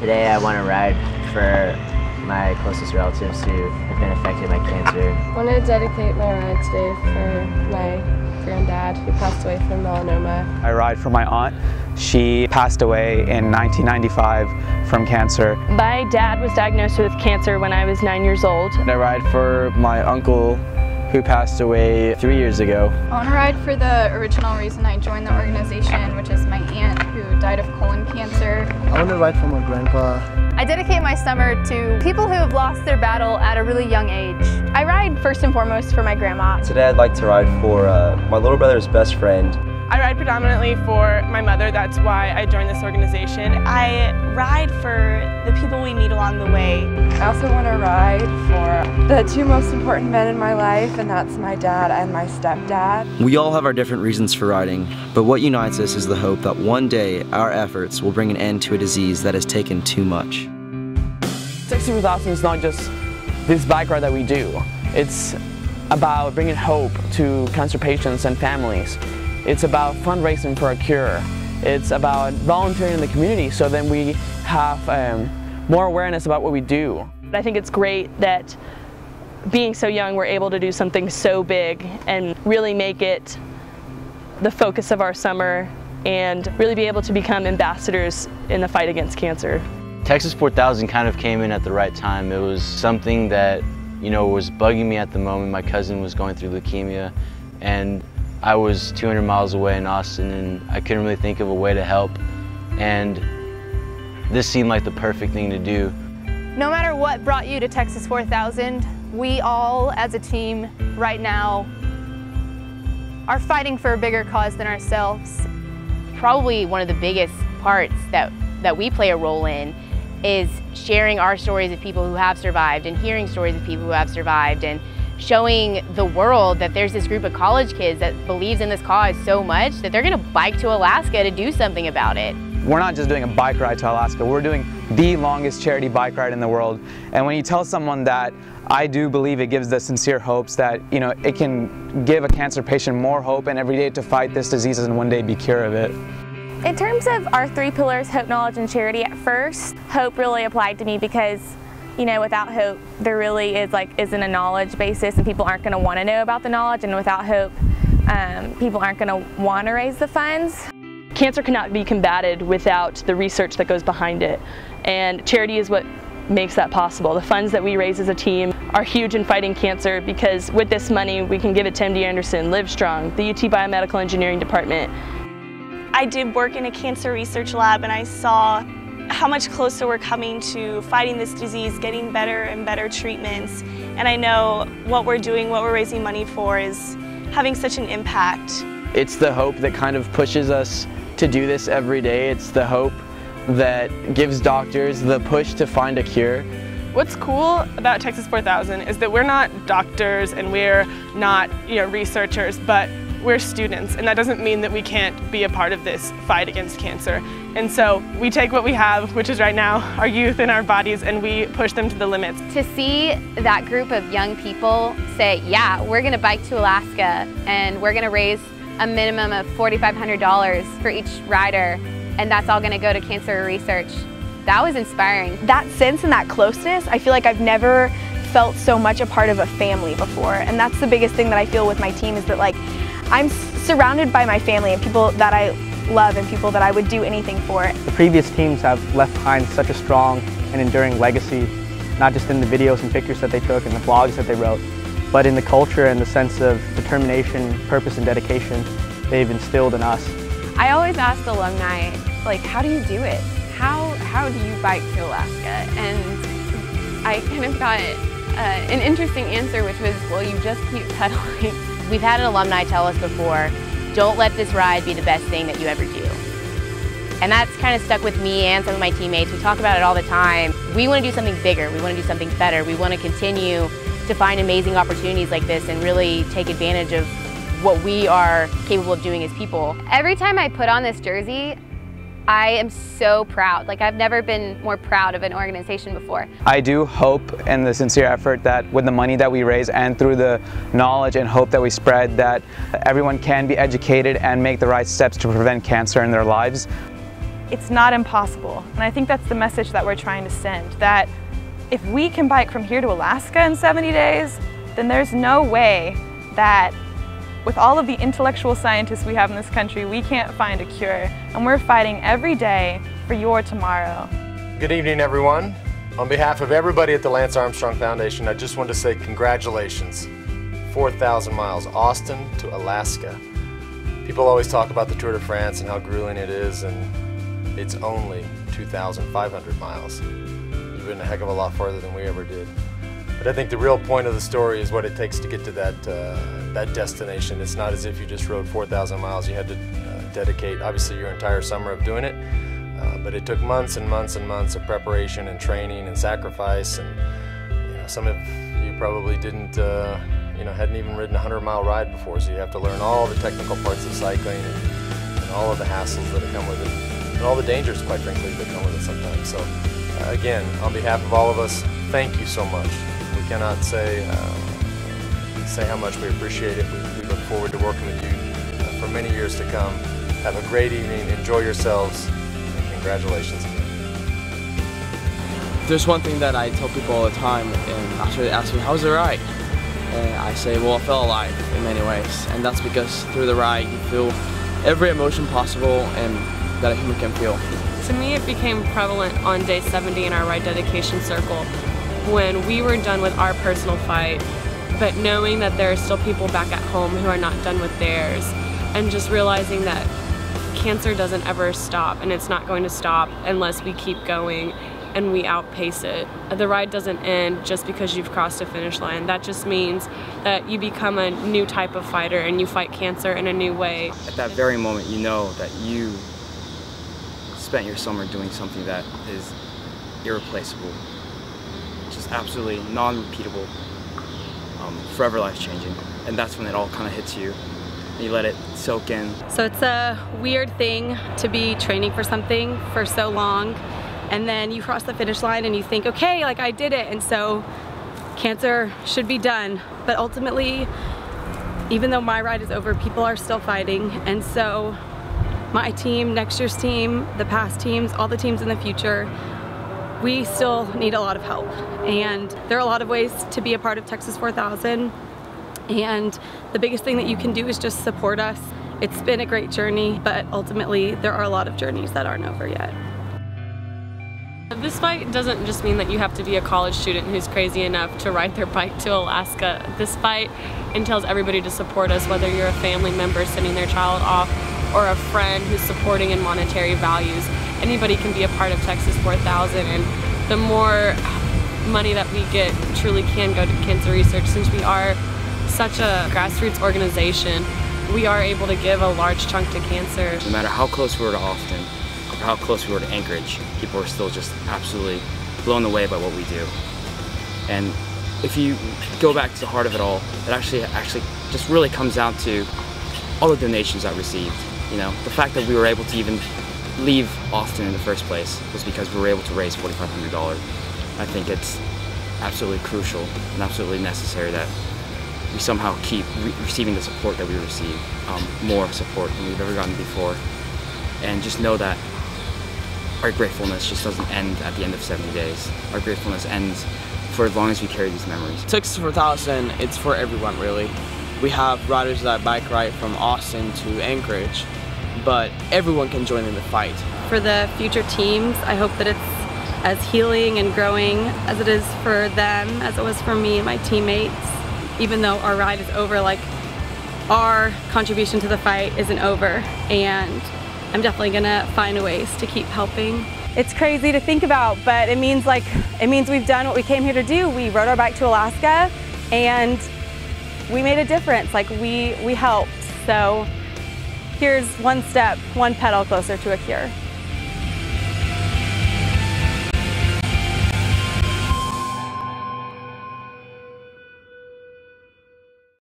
Today I want to ride for my closest relatives who have been affected by cancer. I want to dedicate my ride today for my granddad who passed away from melanoma. I ride for my aunt. She passed away in 1995 from cancer. My dad was diagnosed with cancer when I was 9 years old. I ride for my uncle who passed away 3 years ago. I want to ride for the original reason I joined the organization, which is my aunt who died of colon cancer. I want to ride for my grandpa. I dedicate my summer to people who have lost their battle at a really young age. I ride first and foremost for my grandma. Today I'd like to ride for my little brother's best friend. I ride predominantly for my mother. That's why I joined this organization. I ride for the people we meet along the way. I also want to ride for the two most important men in my life, and that's my dad and my stepdad. We all have our different reasons for riding, but what unites us is the hope that one day our efforts will bring an end to a disease that has taken too much. Texas 4000 is not just this bike ride that we do. It's about bringing hope to cancer patients and families. It's about fundraising for a cure. It's about volunteering in the community so then we have more awareness about what we do. I think it's great that being so young we're able to do something so big and really make it the focus of our summer and really be able to become ambassadors in the fight against cancer. Texas 4000 kind of came in at the right time. It was something that, was bugging me at the moment. My cousin was going through leukemia and I was 200 miles away in Austin and I couldn't really think of a way to help, and this seemed like the perfect thing to do. No matter what brought you to Texas 4000, we all as a team right now are fighting for a bigger cause than ourselves. Probably one of the biggest parts that we play a role in is sharing our stories of people who have survived and hearing stories of people who have survived and showing the world that there's this group of college kids that believes in this cause so much that they're going to bike to Alaska to do something about it. We're not just doing a bike ride to Alaska, we're doing the longest charity bike ride in the world. And when you tell someone that, I do believe it gives the sincere hopes that it can give a cancer patient more hope and every day to fight this disease and one day be cured of it. In terms of our three pillars, hope, knowledge, and charity, at first, hope really applied to me because without hope, there really isn't a knowledge basis and people aren't going to want to know about the knowledge, and without hope, people aren't going to want to raise the funds. Cancer cannot be combated without the research that goes behind it, and charity is what makes that possible. The funds that we raise as a team are huge in fighting cancer because with this money we can give it to MD Anderson, Livestrong, the UT Biomedical Engineering Department. I did work in a cancer research lab and I saw how much closer we're coming to fighting this disease, getting better and better treatments. And I know what we're doing, what we're raising money for is having such an impact. It's the hope that kind of pushes us to do this every day. It's the hope that gives doctors the push to find a cure. What's cool about Texas 4000 is that we're not doctors and we're not researchers, but we're students, and that doesn't mean that we can't be a part of this fight against cancer. And so we take what we have, which is right now our youth and our bodies, and we push them to the limits. To see that group of young people say, yeah, we're going to bike to Alaska and we're going to raise a minimum of $4,500 for each rider, and that's all going to go to cancer research, that was inspiring. That sense and that closeness, I feel like I've never felt so much a part of a family before, and that's the biggest thing that I feel with my team is that I'm surrounded by my family and people that I love and people that I would do anything for. The previous teams have left behind such a strong and enduring legacy, not just in the videos and pictures that they took and the vlogs that they wrote, but in the culture and the sense of determination, purpose, and dedication they've instilled in us. I always ask alumni, how do you do it? How do you bike to Alaska? And I kind of got an interesting answer, which was, well, you just keep pedaling. We've had an alumni tell us before, don't let this ride be the best thing that you ever do. And that's kind of stuck with me and some of my teammates. We talk about it all the time. We want to do something bigger. We want to do something better. We want to continue to find amazing opportunities like this and really take advantage of what we are capable of doing as people. Every time I put on this jersey, I am so proud. I've never been more proud of an organization before. I do hope in the sincere effort that with the money that we raise and through the knowledge and hope that we spread, that everyone can be educated and make the right steps to prevent cancer in their lives. it's not impossible. And I think that's the message that we're trying to send, that if we can bike from here to Alaska in 70 days, then there's no way that with all of the intellectual scientists we have in this country, we can't find a cure. And we're fighting every day for your tomorrow. Good evening, everyone. On behalf of everybody at the Lance Armstrong Foundation, I just want to say congratulations. 4,000 miles, Austin to Alaska. People always talk about the Tour de France and how grueling it is, and it's only 2,500 miles. You've been a heck of a lot farther than we ever did. But I think the real point of the story is what it takes to get to that destination. It's not as if you just rode 4,000 miles. You had to dedicate, obviously, your entire summer of doing it. But it took months and months and months of preparation and training and sacrifice. And some of you probably didn't, hadn't even ridden a 100-mile ride before, so you have to learn all the technical parts of cycling and all of the hassles that come with it, and all the dangers, quite frankly, that come with it sometimes. So, again, on behalf of all of us, thank you so much. We cannot say how much we appreciate it. We look forward to working with you for many years to come. Have a great evening. Enjoy yourselves. And congratulations again. There's one thing that I tell people all the time, and after they ask me, how's the ride? And I say, well, I felt alive in many ways. And that's because through the ride, you feel every emotion possible and that a human can feel. To me, it became prevalent on day 70 in our ride dedication circle when we were done with our personal fight, but knowing that there are still people back at home who are not done with theirs, and just realizing that cancer doesn't ever stop, and it's not going to stop unless we keep going and we outpace it. The ride doesn't end just because you've crossed a finish line. That just means that you become a new type of fighter and you fight cancer in a new way. At that very moment, you know that you spent your summer doing something that is irreplaceable, just absolutely non-repeatable, forever life-changing. And that's when it all kind of hits you. And you let it soak in. So it's a weird thing to be training for something for so long, and then you cross the finish line and you think, okay, like I did it, and so cancer should be done. But ultimately, even though my ride is over, people are still fighting, and so my team, next year's team, the past teams, all the teams in the future, we still need a lot of help. And there are a lot of ways to be a part of Texas 4000, and the biggest thing that you can do is just support us. It's been a great journey, but ultimately there are a lot of journeys that aren't over yet. This fight doesn't just mean that you have to be a college student who's crazy enough to ride their bike to Alaska. This fight entails everybody to support us, whether you're a family member sending their child off or a friend who's supporting in monetary values. Anybody can be a part of Texas 4000, and the more money that we get truly can go to cancer research. Since we are such a grassroots organization, we are able to give a large chunk to cancer. No matter how close we were to Austin, or how close we were to Anchorage, people are still just absolutely blown away by what we do. And if you go back to the heart of it all, it actually just really comes down to all the donations I received. You know, the fact that we were able to even leave Austin in the first place was because we were able to raise $4,500. I think it's absolutely crucial and absolutely necessary that we somehow keep receiving the support that we receive, more support than we've ever gotten before. And just know that our gratefulness just doesn't end at the end of 70 days. Our gratefulness ends for as long as we carry these memories. Texas 4000, it's for everyone really. We have riders that bike ride from Austin to Anchorage, but everyone can join in the fight. For the future teams, I hope that it's as healing and growing as it is for them, as it was for me and my teammates. Even though our ride is over, like, our contribution to the fight isn't over, and I'm definitely gonna find ways to keep helping. It's crazy to think about, but it means we've done what we came here to do. We rode our bike to Alaska and we made a difference. Like we helped. So here's one step, one pedal closer to a cure.